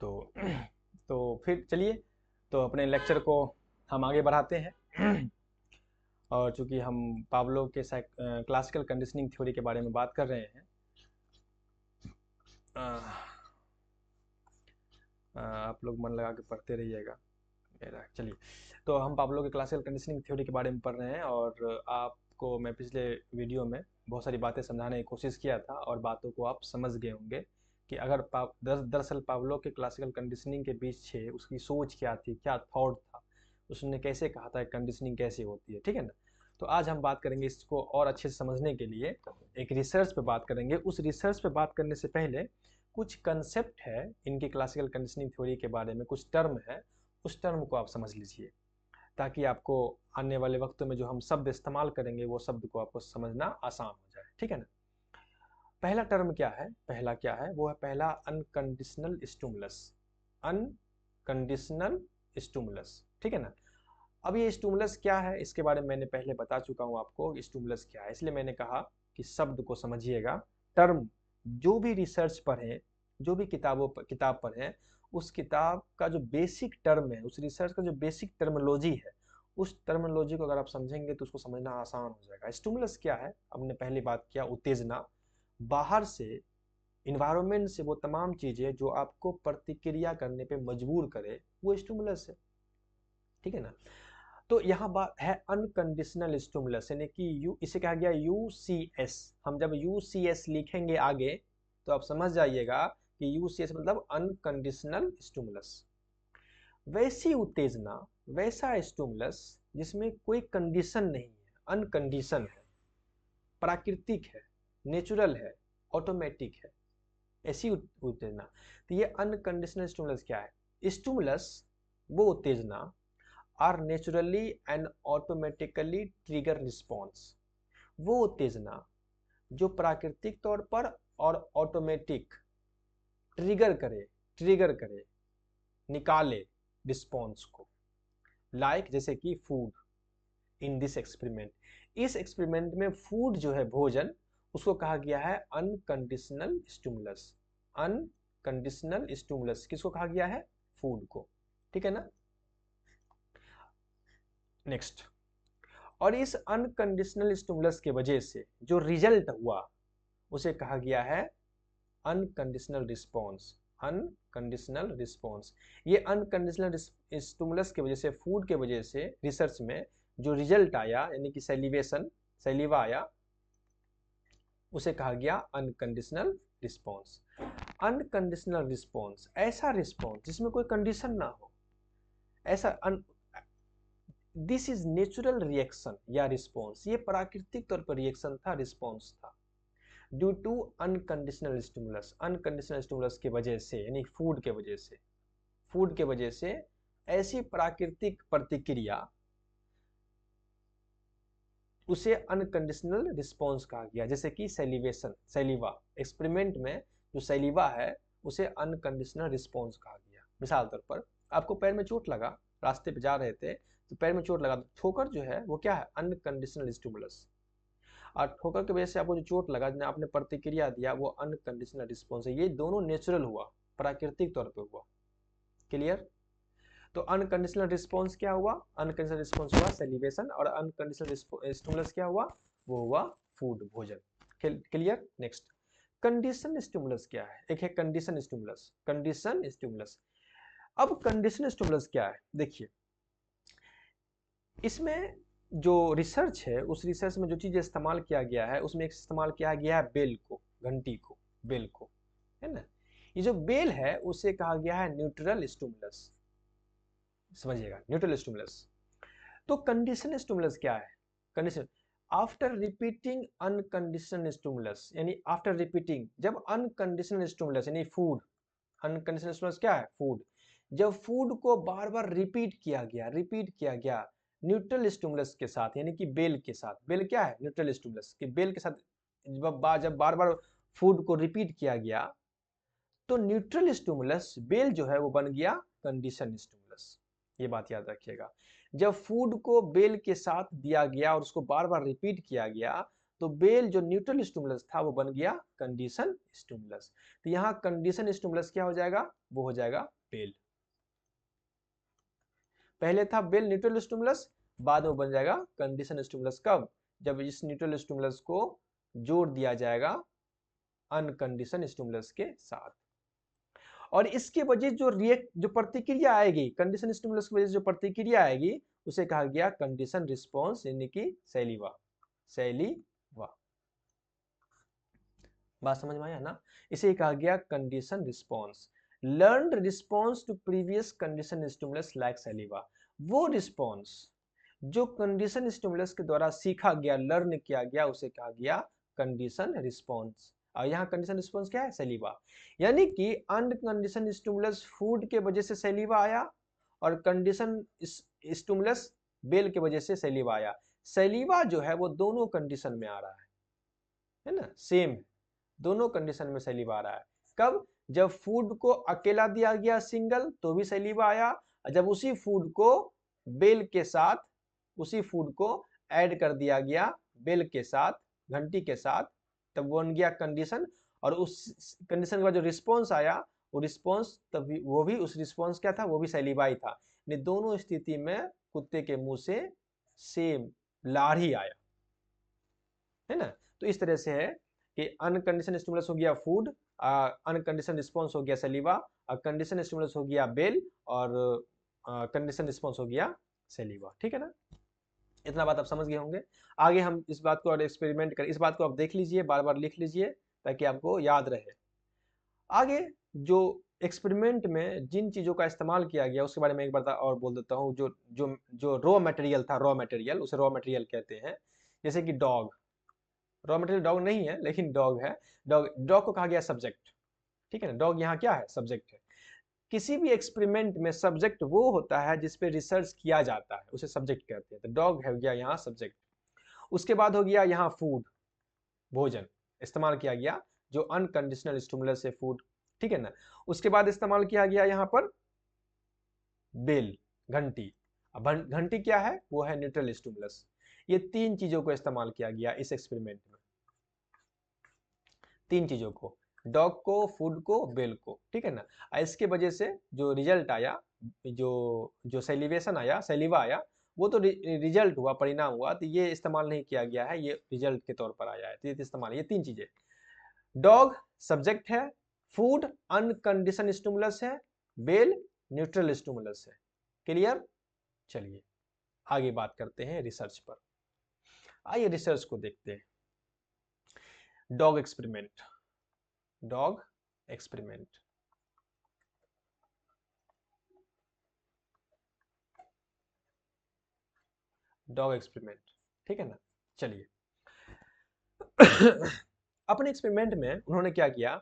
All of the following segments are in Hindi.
तो तो फिर चलिए, तो अपने लेक्चर को हम आगे बढ़ाते हैं। और चूंकि हम पाब्लो के क्लासिकल कंडीशनिंग थ्योरी के बारे में बात कर रहे हैं, आप लोग मन लगा के पढ़ते रहिएगा मेरा। चलिए, तो हम पाब्लो के क्लासिकल कंडीशनिंग थ्योरी के बारे में पढ़ रहे हैं, और आपको मैं पिछले वीडियो में बहुत सारी बातें समझाने की कोशिश किया था, और बातों को आप समझ गए होंगे कि अगर दरअसल पाब्लो के क्लासिकल कंडीशनिंग के पीछे उसकी सोच क्या थी, क्या थॉट था, उसने कैसे कहा था कंडीशनिंग कैसे होती है, ठीक है ना। तो आज हम बात करेंगे इसको और अच्छे से समझने के लिए एक रिसर्च पे बात करेंगे। उस रिसर्च पे बात करने से पहले कुछ कंसेप्ट है इनकी क्लासिकल कंडीशनिंग थ्योरी के बारे में, कुछ टर्म है, उस टर्म को आप समझ लीजिए, ताकि आपको आने वाले वक्तों में जो हम शब्द इस्तेमाल करेंगे वो शब्द को आपको समझना आसान हो जाए, ठीक है ना। पहला टर्म क्या है, पहला क्या है, वो है पहला अनकंडीशनल स्टिमुलस। अनकंडीशनल स्टिमुलस, ठीक है ना। अब ये स्टिमुलस क्या है इसके बारे में मैंने पहले बता चुका हूं आपको, स्टिमुलस क्या है, इसलिए मैंने कहा कि शब्द को समझिएगा। टर्म, जो भी रिसर्च पढ़ें, जो भी किताब पढ़ें, उस किताब का जो बेसिक टर्म है, उस रिसर्च का जो बेसिक टर्मोलॉजी है, उस टर्मोलॉजी को अगर आप समझेंगे तो उसको समझना आसान हो जाएगा। स्टिमुलस क्या है, हमने पहली बात किया उत्तेजना, बाहर से, इन्वायरमेंट से वो तमाम चीजें जो आपको प्रतिक्रिया करने पे मजबूर करे, वो स्टिमुलस है, ठीक है ना। तो यहाँ बात है अनकंडीशनल स्टिमुलस, यानी कि इसे कहा गया यूसीएस। हम जब यूसीएस लिखेंगे आगे तो आप समझ जाइएगा कि यूसीएस मतलब अनकंडीशनल स्टिमुलस। वैसी उत्तेजना, वैसा स्टिमुलस जिसमें कोई कंडीशन नहीं है, अनकंडीशन है, प्राकृतिक है, नेचुरल है, ऑटोमेटिक है, ऐसी उत्तेजना। तो ये अनकंडीशनल स्टिमुलस क्या है, स्टिमुलस वो उत्तेजना are naturally and automatically trigger response, वो उत्तेजना जो प्राकृतिक तौर पर और ऑटोमेटिक ट्रिगर करे, निकाले रिस्पॉन्स को, लाइक जैसे कि फूड इन दिस एक्सपेरिमेंट। इस एक्सपेरिमेंट में फूड जो है, भोजन, उसको कहा गया है अनकंडीशनल स्टिमुलस। अनकंडीशनल स्टिमुलस किसको कहा गया है, फूड को, ठीक है ना। नेक्स्ट, और इस अनकंडीशनल स्टिमुलस के वजह से जो रिजल्ट हुआ उसे कहा गया है अनकंडीशनल रिस्पॉन्स। अनकंडीशनल रिस्पॉन्स, ये अनकंडीशनल स्टिमुलस की वजह से, फूड के वजह से रिसर्च में जो रिजल्ट आया, यानी कि सेलिवेशन, सेलिवा आया, उसे कहा गया अनकंडीशनल रिस्पॉन्स। अनकंडीशनल रिस्पॉन्स, ऐसा रिस्पॉन्स जिसमें कोई कंडीशन ना हो, ऐसा दिस इज नेचुरल रिएक्शन या रिस्पॉन्स, ये प्राकृतिक तौर पर रिएक्शन था, रिस्पॉन्स था, due to unconditional stimulus. Unconditional stimulus के वजह से, यानी फूड के वजह से, फूड के वजह से ऐसी प्राकृतिक प्रतिक्रिया, उसे अनकंडीशनल रिस्पॉन्स कहा गया। जैसे कि सेलिवेशन, सेलिवा, एक्सपेरिमेंट में जो सेलिवा है उसे अनकंडीशनल रिस्पॉन्स कहा गया। मिसाल तौर पर आपको पैर में चोट लगा, रास्ते पे जा रहे थे तो पैर में चोट लगा, तो ठोकर जो है वो क्या है, अनकंडीशनल स्टिमुलस। और ठोकर की वजह से आपको जो चोट लगा, आपने प्रतिक्रिया दिया, वो अनकंडीशनल रिस्पॉन्स है। ये दोनों नेचुरल हुआ, प्राकृतिक तौर पे हुआ, क्लियर। तो अनकंडीशनल रिस्पॉन्स क्या हुआ, अनकंडीशनल रिस्पॉन्स हुआ सेलिवेशन, और अनकंडीशनल स्टिमुलस क्या हुआ, वो हुआ फूड, भोजन, क्लियर। नेक्स्ट, कंडीशन स्टिमुलस क्या है, एक है कंडीशन स्टिमुलस, कंडीशन स्टिमुलस। अब कंडीशन स्टिमुलस क्या है, देखिए इसमें जो रिसर्च है, उस रिसर्च में जो चीज इस्तेमाल किया गया है, उसमें एक इस्तेमाल किया गया है बेल को, घंटी को, बेल को, है ना। ये जो बेल है उसे कहा गया है न्यूट्रल स्टिमुलस, समझिएगा, न्यूट्रल स्टिमुलस। तो कंडीशन स्टिमुलस क्या है, condition, after repeating unconditional stimulus, यानी आफ्टर रिपीटिंग, जब अनकंडीशनल स्टिमुलस यानी फूड, अनकंडीशनल स्टिमुलस क्या है, फूड, जब फूड को बार बार रिपीट किया गया न्यूट्रल स्टिमुलस के साथ, यानी कि बेल के साथ, बेल क्या है, न्यूट्रल स्टिमुलस, कि बेल के साथ जब बार बार फूड को रिपीट किया गया, तो न्यूट्रल स्टिमुलस बेल जो है वो बन गया कंडीशन स्टिमुलस। ये बात याद रखिएगा, जब फूड को बेल के साथ दिया गया और उसको बार बार रिपीट किया गया, तो बेल जो न्यूट्रल स्टिमुलस था वो बन गया कंडीशन स्टिमुलस। तो यहाँ कंडीशन स्टिमुलस क्या हो जाएगा, वो हो जाएगा बेल। पहले था बेल न्यूट्रल स्टिमुलस, बाद में बन जाएगा कंडीशन स्टिमुलस। कब, जब इस न्यूट्रल स्टिमुलस को जोड़ दिया जाएगा अनकंडीशन स्टिमुलस के साथ। और इसके वजह जो प्रतिक्रिया आएगी, कंडीशन स्टिमुलस की वजह से जो प्रतिक्रिया आएगी उसे कहा गया कंडीशन रिस्पॉन्स, यानी कि सैलिवा। सैलिवा, बात समझ में आया ना? इसे कहा गया condition response. Learned response to previous condition stimulus like saliva, वो रिस्पॉन्स जो कंडीशन स्टिमुलस के द्वारा सीखा गया, लर्न किया गया, उसे कहा गया कंडीशन रिस्पॉन्स। और यहाँ कंडीशन रिस्पॉन्स क्या है, सैलिवा। यानी कि अनकंडीशन स्टिमुलस फूड के वजह से सैलिवा आया, और कंडीशन स्टिमुलस बेल के वजह से सैलिवा आया। सैलिवा जो है वो दोनों कंडीशन में आ रहा है ना, सेम, दोनों कंडीशन में सैलिवा आ रहा है। कब, जब फूड को अकेला दिया गया सिंगल तो भी सैलिवा आया, जब उसी फूड को बेल के साथ, उसी फूड को ऐड कर दिया गया बेल के साथ, घंटी के साथ, तब वो बन गया कंडीशन। और उस कंडीशन के बाद जो रिस्पॉन्स आया, वो रिस्पॉन्स तभी, वो भी उस रिस्पॉन्स क्या था, वो भी सैलिवा ही था। दोनों स्थिति में कुत्ते के मुंह से सेम लार ही आया, है ना। तो इस तरह से है कि अनकंडीशन स्टिमुलस हो गया फूड, अनकंडीशन रिस्पॉन्स हो गया सैलिवा, कंडीशन स्टिमुलस हो गया बेल, और कंडीशन रिस्पॉन्स हो गया सैलिवा। ठीक है ना, इतना बात आप समझ गए होंगे। आगे हम इस बात को और एक्सपेरिमेंट करें, इस बात को आप देख लीजिए, बार बार लिख लीजिए ताकि आपको याद रहे। आगे जो एक्सपेरिमेंट में जिन चीज़ों का इस्तेमाल किया गया उसके बारे में एक बार और बोल देता हूँ। जो जो जो रॉ मटेरियल था, रॉ मटेरियल, उसे रॉ मटेरियल कहते हैं। जैसे कि डॉग, रॉ मटेरियल डॉग नहीं है लेकिन डॉग है। डॉग को कहा गया सब्जेक्ट, ठीक है ना। डॉग यहाँ क्या है, सब्जेक्ट है। किसी भी एक्सपेरिमेंट में सब्जेक्ट वो होता है जिस पे रिसर्च किया जाता है, उसे सब्जेक्ट कहते हैं। तो डॉग हो गया यहाँ सब्जेक्ट। उसके बाद हो गया यहाँ फूड, भोजन इस्तेमाल किया गया, जो अनकंडीशनल स्टिमुलस है फूड, ठीक है ना। उसके बाद इस्तेमाल किया गया यहाँ पर बेल, घंटी। अब घंटी क्या है, वो है न्यूट्रल स्टिमुलस। ये तीन चीजों को इस्तेमाल किया गया इस एक्सपेरिमेंट में, तीन चीजों को, डॉग को, फूड को, बेल को, ठीक है ना। इसके वजह से जो रिजल्ट आया, जो जो सेलिवेशन आया, सैलिवा आया, वो तो रिजल्ट हुआ, परिणाम हुआ। तो ये इस्तेमाल नहीं किया गया है, ये रिजल्ट के तौर पर आया है। तो ये इस्तेमाल, ये तीन चीजें, डॉग सब्जेक्ट है, फूड अनकंडीशन स्टिमुलस है, बेल न्यूट्रल स्टिमुलस है। क्लियर? चलिए आगे बात करते हैं रिसर्च पर। आइए रिसर्च को देखते हैं। Dog experiment, dog experiment. Dog experiment, ठीक है ना। चलिए अपने एक्सपेरिमेंट में उन्होंने क्या किया,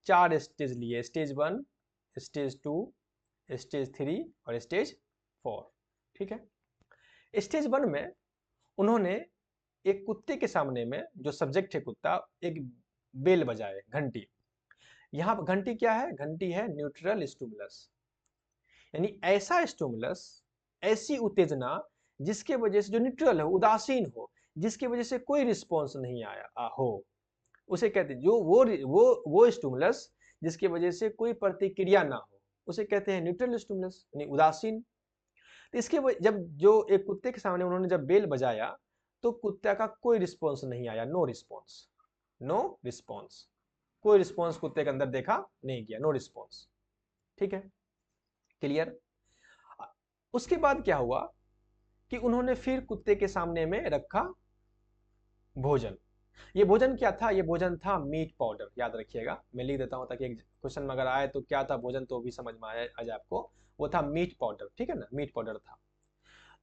4 स्टेज लिए, स्टेज 1, स्टेज 2, स्टेज 3 और स्टेज 4, ठीक है। स्टेज 1 में उन्होंने एक कुत्ते के सामने में, जो सब्जेक्ट है कुत्ता, एक बेल बजाए, घंटी। यहाँ पर घंटी क्या है, घंटी है न्यूट्रल स्टिमुलस, यानी ऐसा स्टिमुलस, ऐसी उत्तेजना जिसके वजह से, जो न्यूट्रल हो, उदासीन हो, जिसकी वजह से कोई रिस्पॉन्स नहीं आया हो, उसे कहते हैं, जो वो स्टिमुलस जिसकी वजह से कोई प्रतिक्रिया ना हो, उसे कहते हैं न्यूट्रल स्टिमुलस, यानी उदासीन। तो इसके जब जो एक कुत्ते के सामने उन्होंने जब बेल बजाया, तो कुत्ते का कोई रिस्पॉन्स नहीं आया, नो रिस्पॉन्स, नो रिस्पॉन्स, कोई रिस्पॉन्स कुत्ते के अंदर देखा नहीं गया, नो रिस्पॉन्स, ठीक है। क्लियर? उसके बाद क्या हुआ कि उन्होंने फिर कुत्ते के सामने में रखा भोजन। ये भोजन क्या था, ये भोजन था मीट पाउडर। याद रखिएगा, मैं लिख देता हूं ताकि एक क्वेश्चन में अगर आए तो क्या था भोजन, तो भी समझ में आ जाए आपको। वो था मीट पाउडर, ठीक है ना, मीट पाउडर था।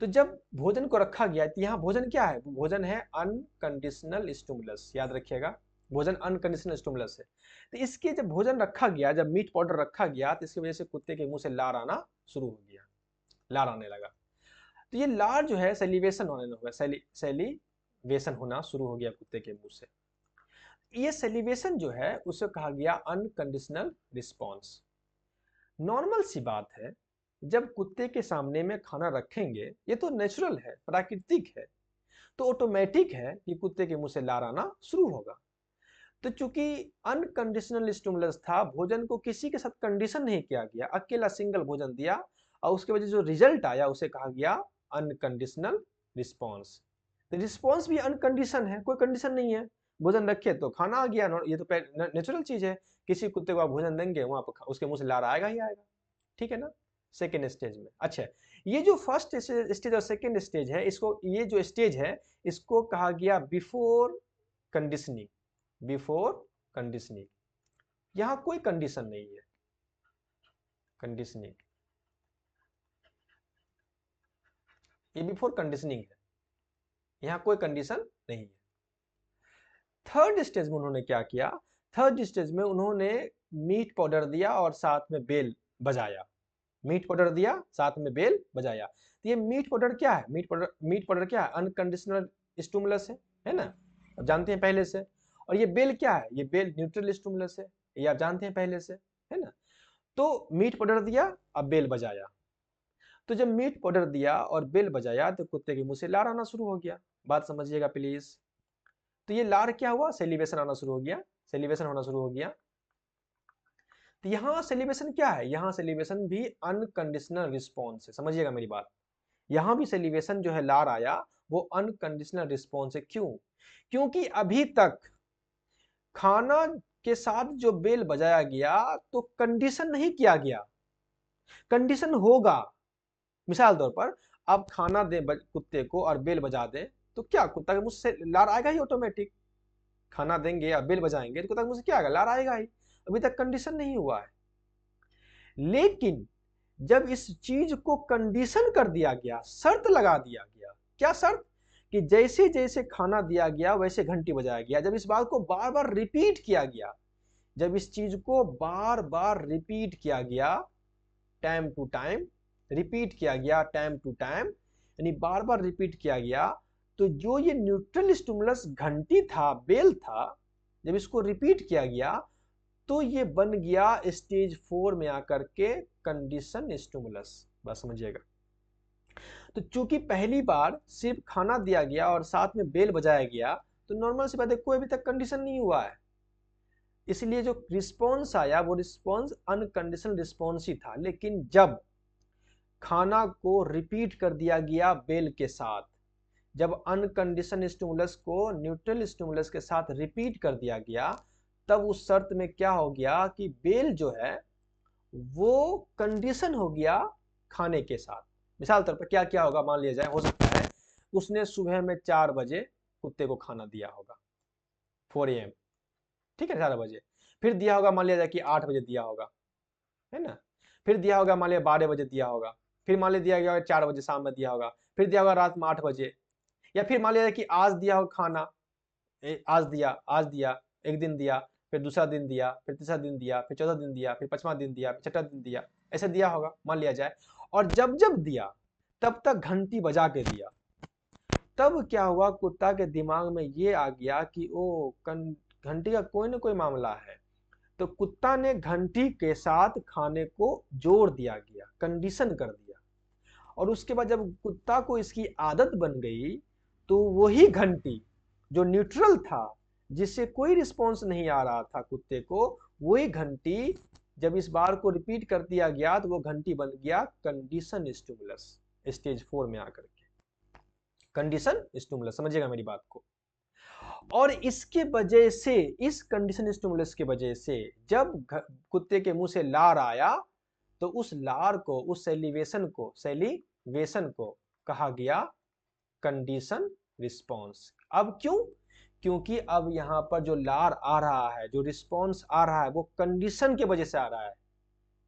तो जब भोजन को रखा गया, तो यहाँ भोजन क्या है, भोजन है अनकंडीशनल स्टिमुलस। याद रखिएगा, भोजन अनकंडीशनल स्टिमुलस है। तो इसके जब भोजन रखा गया, जब मीट पाउडर रखा गया, तो इसकी वजह से कुत्ते के मुंह से लार आना शुरू हो गया, लार आने लगा। तो ये लार जो है सेलिवेशन होने लगा, सेलिवेशन होना शुरू हो गया कुत्ते के मुंह से। ये सेलिवेशन जो है उसे कहा गया अनकंडीशनल रिस्पॉन्स। नॉर्मल सी बात है, जब कुत्ते के सामने में खाना रखेंगे, ये तो नेचुरल है, प्राकृतिक है। तो ऑटोमेटिक है कि कुत्ते के मुंह से लार आना शुरू होगा। तो चूंकि अनकंडीशनल स्टिमुलस था, भोजन को किसी के साथ कंडीशन नहीं किया गया, अकेला सिंगल भोजन दिया और उसके वजह से जो रिजल्ट आया उसे कहा गया अनकंडीशनल रिस्पॉन्स। तो रिस्पॉन्स भी अनकंडीशन है, कोई कंडीशन नहीं है, भोजन रखे तो खाना आ गया, ये तो नेचुरल चीज है। किसी कुत्ते को आप भोजन देंगे वहां पर उसके मुंह से लार आएगा ही आएगा, ठीक है ना। सेकेंड स्टेज में, अच्छा, ये जो फर्स्ट स्टेज और सेकेंड स्टेज है, इसको, ये जो स्टेज है इसको कहा गया बिफोर कंडीशनिंग। बिफोर कंडीशनिंग, यहां कोई कंडीशन नहीं है। कंडीशनिंग, ये बिफोर कंडीशनिंग है, यहां कोई कंडीशन नहीं है। थर्ड स्टेज में उन्होंने क्या किया, थर्ड स्टेज में उन्होंने मीट पाउडर दिया और साथ में बेल बजाया। मीट पाउडर दिया, साथ में बेल बजाया। तो ये मीट पाउडर क्या है, मीट पाउडर क्या है, अनकंडीशनल स्टिमुलस है ना, अब जानते हैं पहले से। और ये बेल क्या है, ये बेल न्यूट्रल स्टिमुलस है, ये आप जानते हैं पहले से, है ना। तो मीट पाउडर दिया, अब बेल बजाया। तो जब मीट पाउडर दिया और बेल बजाया तो कुत्ते के मुंह से लार आना शुरू हो गया। बात समझिएगा प्लीज। तो ये लार क्या हुआ, सेलिवेशन आना शुरू हो गया, सेलिवेशन होना शुरू हो गया। तो यहां सेलिब्रेशन क्या है, यहां सेलिब्रेशन भी अनकंडीशनल रिस्पॉन्स है, समझिएगा मेरी बात। यहां भी सेलिब्रेशन जो है लार आया वो अनकंडीशनल रिस्पॉन्स है। क्यों, क्योंकि अभी तक खाना के साथ जो बेल बजाया गया तो कंडीशन नहीं किया गया, कंडीशन होगा। मिसाल तौर पर आप खाना दे कुत्ते को और बेल बजा दें तो क्या कुत्ता के मुंह से लार आएगा ही ऑटोमेटिक। खाना देंगे या बेल बजाएंगे तो कुत्ता के मुंह से क्या आएगा, लार आएगा ही। अभी तक कंडीशन नहीं हुआ है। लेकिन जब इस चीज को कंडीशन कर दिया गया, शर्त लगा दिया गया, क्या शर्त, कि जैसे जैसे खाना दिया गया वैसे घंटी बजाया गया। जब इस बात को बार बार रिपीट किया गया, जब इस चीज को बार बार रिपीट किया गया, टाइम टू टाइम रिपीट किया गया, टाइम टू टाइम यानी बार बार रिपीट किया गया, तो जो ये न्यूट्रल स्टिमुलस घंटी था, बेल था, जब इसको रिपीट किया गया तो ये बन गया स्टेज 4 में आकर के कंडीशन स्टिमुलस। बस समझिएगा। तो चूंकि पहली बार सिर्फ खाना दिया गया और साथ में बेल बजाया गया तो नॉर्मल सी बात है, कोई अभी तक कंडीशन नहीं हुआ है, इसलिए जो रिस्पॉन्स आया वो रिस्पॉन्स अनकंडीशनल रिस्पॉन्स ही था। लेकिन जब खाना को रिपीट कर दिया गया बेल के साथ, जब अनकंडीशन स्टिमुलस को न्यूट्रल स्टिमुलस के साथ रिपीट कर दिया गया, तब उस शर्त में क्या हो गया कि बेल जो है वो कंडीशन हो गया खाने के साथ। मिसाल तौर पर क्या क्या होगा, मान लिया जाए, हो सकता है उसने सुबह में 4 बजे कुत्ते को खाना दिया होगा, 4 AM, ठीक है, 4 बजे। फिर दिया होगा, मान लिया जाए कि 8 बजे दिया होगा, है ना। फिर दिया होगा, मान लिया 12 बजे दिया होगा। फिर मान लिया दिया गया 4 बजे शाम में दिया होगा। फिर दिया होगा रात में 8 बजे। या फिर मान लिया कि आज दिया हो खाना, आज दिया, एक दिन दिया, फिर दूसरा दिन दिया, फिर तीसरा दिन दिया, फिर चौथा दिन दिया, फिर 5वां दिन दिया, फिर छठा दिन दिया, ऐसे दिया होगा मान लिया जाए। और जब जब दिया तब तक घंटी बजा के दिया। तब क्या हुआ, कुत्ता के दिमाग में ये आ गया कि ओ घंटी का कोई ना कोई मामला है। तो कुत्ता ने घंटी के साथ खाने को जोड़ दिया गया, कंडीशन कर दिया। और उसके बाद जब कुत्ता को इसकी आदत बन गई तो वही घंटी जो न्यूट्रल था, जिससे कोई रिस्पॉन्स नहीं आ रहा था कुत्ते को, वही घंटी जब इस बार को रिपीट कर दिया गया तो वो घंटी बन गया कंडीशन स्टिमुलस, स्टेज 4 में आकर के कंडीशन स्टिमुलस। समझिएगा मेरी बात को। और इसके वजह से, इस कंडीशन स्टिमुलस के वजह से जब कुत्ते के मुंह से लार आया तो उस लार को, उस सेलिवेशन को कहा गया कंडीशन रिस्पॉन्स। अब क्यों, क्योंकि अब यहां पर जो लार आ रहा है, जो रिस्पॉन्स आ रहा है, वो कंडीशन के वजह से आ रहा है।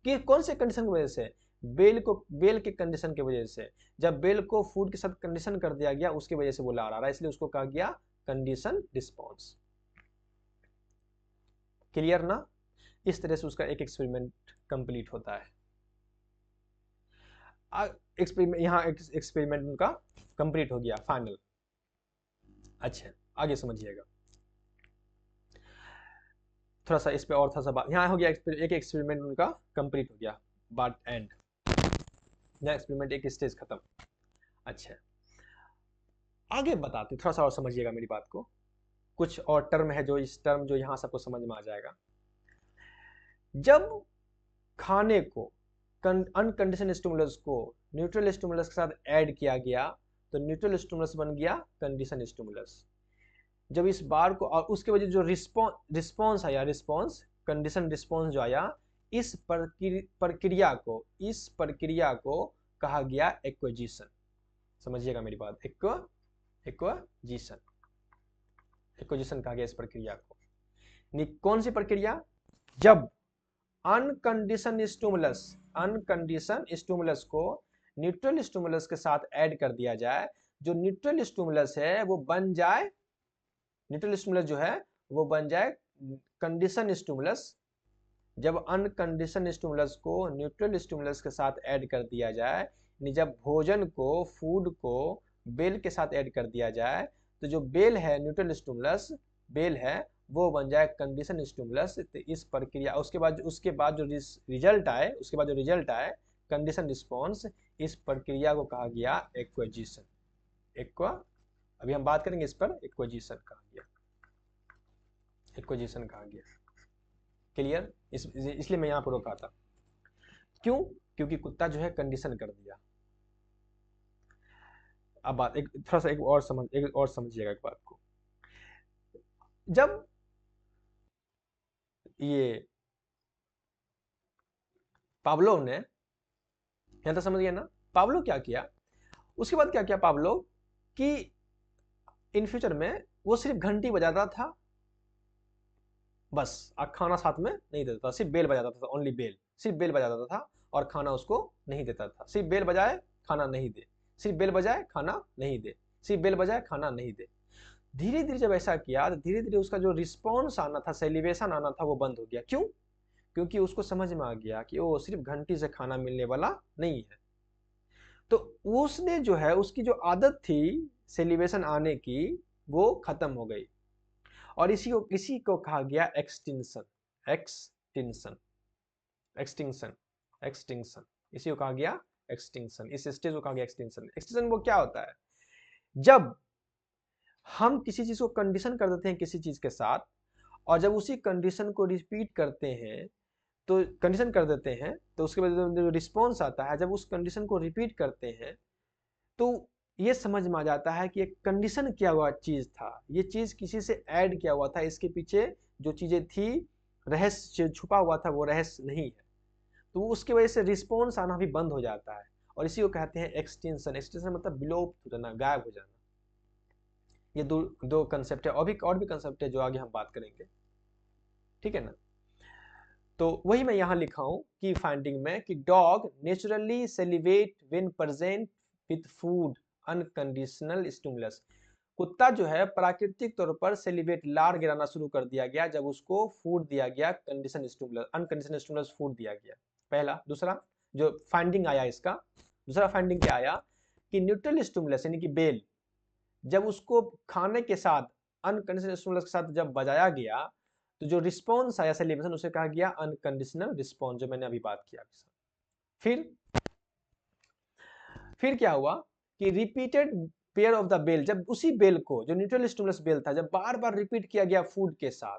कि कौन से कंडीशन की वजह से, बेल के कंडीशन की वजह से। जब बेल को फूड के साथ कंडीशन कर दिया गया उसकी वजह से वो लार आ रहा है, इसलिए उसको कहा गया कंडीशन रिस्पॉन्स। क्लियर ना। इस तरह से उसका एक एक्सपेरिमेंट कंप्लीट होता है। यहां एक्सपेरिमेंट उनका कंप्लीट हो गया, फाइनल। अच्छा, आगे समझिएगा थोड़ा सा इस पे, और थोड़ा सा बात। यहाँ हो गया एक एक्सपेरिमेंट उनका कंप्लीट हो गया, बात एंड। यह एक्सपेरिमेंट एक स्टेज खत्म। अच्छा, आगे बताते हैं, थोड़ा सा और समझिएगा मेरी बात को। कुछ और टर्म है जो इस टर्म जो यहाँ सबको समझ में आ जाएगा। जब खाने को अनकंडीशन स्टिमुलस को न्यूट्रल स्टिमुलस के साथ ऐड किया गया तो न्यूट्रल स्टिमुलस बन गया कंडीशन स्टिमुलस। जब इस बार को और उसके वजह जो रिस्पॉन्स आया, रिस्पॉन्स कंडीशन रिस्पॉन्स जो आया, इस प्रक्रिया को कहा गया एक्विजिशन। समझिएगा मेरी बात, एक्विजिशन कहा गया इस प्रक्रिया को। कौन सी प्रक्रिया? जब अनकंडीशन स्टिमुलस को न्यूट्रल स्टिमुलस के साथ ऐड कर दिया जाए, जो न्यूट्रल स्टिमुलस है वो बन जाए, न्यूट्रल स्टिमुलस जो है वो बन जाए कंडीशन स्टिमुलस। जब अनकंडीशन स्टिमुलस को न्यूट्रल स्टिमुलस के साथ ऐड कर दिया जाए, जब भोजन को, फूड को बेल के साथ ऐड कर दिया जाए, तो जो बेल है, न्यूट्रल स्टिमुलस बेल है, वो बन जाए कंडीशन स्टिमुलस। तो इस प्रक्रिया उसके बाद जो रिजल्ट आए कंडीशन रिस्पॉन्स, इस प्रक्रिया को कहा गया एक्विजिशन। अभी हम बात करेंगे इस पर, एक्विजिशन कहा गया। क्लियर? इसलिए मैं यहाँ पर रोका था। क्यों? क्योंकि कुत्ता जो है कंडीशन कर दिया। अब बात एक थोड़ा सा एक और समझिएगा एक बात को। जब ये पावलोव ने, यहां तक समझ गया ना, पावलोव क्या किया, उसके बाद क्या किया पावलोव कि इन फ्यूचर में वो सिर्फ घंटी बजाता था, बस खाना साथ में नहीं देता था, सिर्फ बेल बजाता था, ओनली बेल, सिर्फ बेल बजाता था और खाना उसको नहीं देता था। सिर्फ बेल बजाए खाना नहीं दे, सिर्फ बेल बजाए खाना नहीं दे, सिर्फ बेल बजाए खाना नहीं दे। धीरे धीरे जब ऐसा किया तो धीरे धीरे उसका जो रिस्पॉन्स आना था, सेलिब्रेशन आना था, वो बंद हो गया। क्यों? क्योंकि उसको समझ में आ गया कि वो सिर्फ घंटी से खाना मिलने वाला नहीं है। तो उसने जो है, उसकी जो आदत थी सेलिब्रेशन आने की, वो खत्म हो गई। और इसी को कहा गया एक्सटिंक्शन। एक्सटिंक्शन एक्सटिंक्शन एक्सटिंक्शन इसी को कहा गया एक्सटिंक्शन। इस स्टेज को कहा गया एक्सटिंक्शन। एक्सटिंक्शन वो क्या होता है? जब हम किसी चीज को कंडीशन कर देते हैं किसी चीज के साथ, और जब उसी कंडीशन को रिपीट करते हैं, तो कंडीशन कर देते हैं, तो उसके बाद जो रिस्पॉन्स आता है, जब उस कंडीशन को रिपीट करते हैं, तो ये समझ में आ जाता है कि एक कंडीशन किया हुआ चीज था, ये चीज किसी से ऐड किया हुआ था, इसके पीछे जो चीजें थी, रहस्य छुपा हुआ था, वो रहस्य नहीं है। तो उसकी वजह से रिस्पॉन्स आना भी बंद हो जाता है, और इसी को कहते हैं एक्सटेंशन। एक्सटेंशन मतलब विलोप हो जाना, गायब हो जाना। ये दो कंसेप्ट है, और भी कंसेप्ट है जो आगे हम बात करेंगे, ठीक है ना। तो वही मैं यहाँ लिखा हूं कि फाइंडिंग में कि dog naturally celebrate when present with food unconditional stimulus. कुत्ता जो है प्राकृतिक तौर पर सेलिब्रेट, लार गिराना शुरू कर दिया गया जब उसको फूड दिया गया condition stimulus, unconditional stimulus food दिया गया। पहला। दूसरा जो फाइंडिंग आया इसका, दूसरा फाइंडिंग क्या आया कि न्यूट्रल स्टिमुलस यानी कि बेल, जब उसको खाने के साथ अनकंडीशनल स्टिमुलस के साथ जब बजाया गया, तो जो रिस्पॉन्स आया सेलिब्रेशन, उसे कहा गया अनकंडीशनल रिस्पॉन्स, जो मैंने अभी बात किया। फिर क्या हुआ कि repeated pair of the bell, जब उसी बेल को, जो न्यूट्रल स्टिमुलस बेल था, जब बार बार रिपीट किया गया फूड के साथ,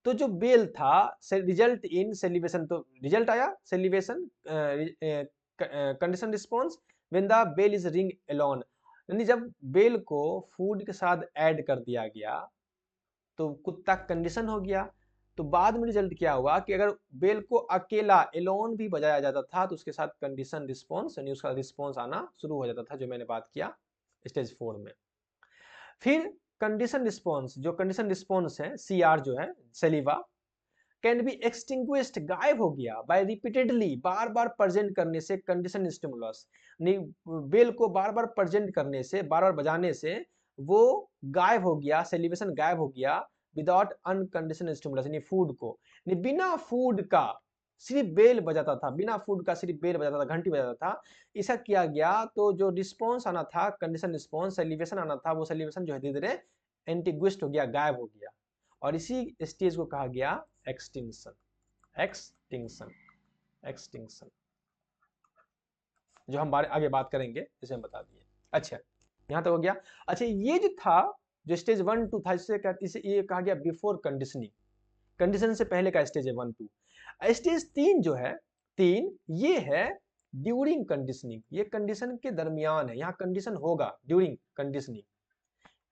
तो जो बेल था रिजल्ट इन सेलिब्रेशन, तो रिजल्ट आया salivation condition response when the bell is ring alone. यानी जब बेल को फूड के साथ ऐड कर दिया गया तो कुत्ता कंडीशन हो गया। तो बाद में रिजल्ट क्या हुआ कि अगर बेल को अकेला एलोन भी बजाया जाता था, तो उसके साथ कंडीशन रिस्पॉन्स यानी उसका रिस्पॉन्स आना शुरू हो जाता था, जो मैंने बात किया स्टेज 4 में। फिर कंडीशन रिस्पॉन्स है, सीआर जो है, सेलिवा, कैन बी एक्सटिंग्विश्ड, गायब हो गया बाय रिपीटेडली, बार बार प्रेजेंट करने से कंडीशन स्टिमुलस। बेल को बार बार प्रेजेंट करने से, बार बार बजाने से वो गायब हो गया, सेलिब्रेशन गायब हो गया विदाउट अनकंडीशनल स्टिमुलस, यानी फूड को, बिना फूड का सिर्फ बेल बजाता था, बिना फूड का सिर्फ बेल बजाता था, घंटी बजाता था। ऐसा किया गया तो जो रिस्पॉन्स आना था, कंडीशन रिस्पॉन्स, सेलिब्रेशन आना था, वो सेलिब्रेशन जो है धीरे धीरे एंटीग्विस्ट हो गया, गायब हो गया। और इसी स्टेज को कहा गया एक्सटिंक्शन। एक्सटिंक्शन एक्सटिंक्शन जो हम आगे बात करेंगे, जिसे हम बता दिए। अच्छा, यहाँ तक हो गया। अच्छा, ये जो था, जो स्टेज 1 2 था, इसे ये कहा गया बिफोर कंडीशनिंग। कंडीशन से पहले का स्टेज है 1 2। स्टेज 3 जो है, 3 ये है ड्यूरिंग कंडीशनिंग, ये कंडीशन के दरमियान है। यहाँ कंडीशन होगा ड्यूरिंग कंडीशनिंग,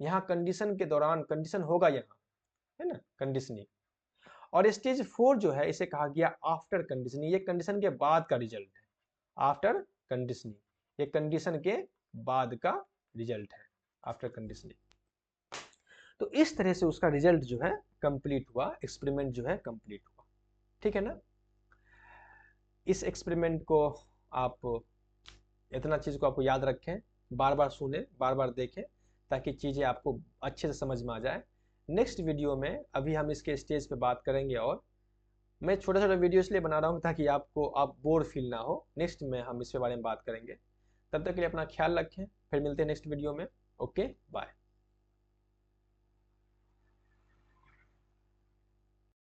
यहाँ कंडीशन के दौरान कंडीशन होगा, यहाँ है ना कंडीशनिंग। और स्टेज 4 जो है इसे कहा गया आफ्टर कंडीशनिंग, ये कंडीशन के बाद का रिजल्ट है। आफ्टर कंडीशनिंग, ये कंडीशन के बाद का रिजल्ट है, आफ्टर कंडीशनिंग। तो इस तरह से उसका रिजल्ट जो है कंप्लीट हुआ, एक्सपेरिमेंट जो है कंप्लीट हुआ। ठीक है ना। इस एक्सपेरिमेंट को आप, इतना चीज को आपको याद रखें, बार बार सुने, बार बार देखें, ताकि चीजें आपको अच्छे से समझ में आ जाए। नेक्स्ट वीडियो में अभी हम इसके स्टेज पे बात करेंगे, और मैं छोटा छोटा वीडियो इसलिए बना रहा हूँ ताकि आप बोर फील ना हो। नेक्स्ट में हम इसके बारे में बात करेंगे। तब तक के लिए अपना ख्याल रखें, फिर मिलते हैं नेक्स्ट वीडियो में। Okay, bye.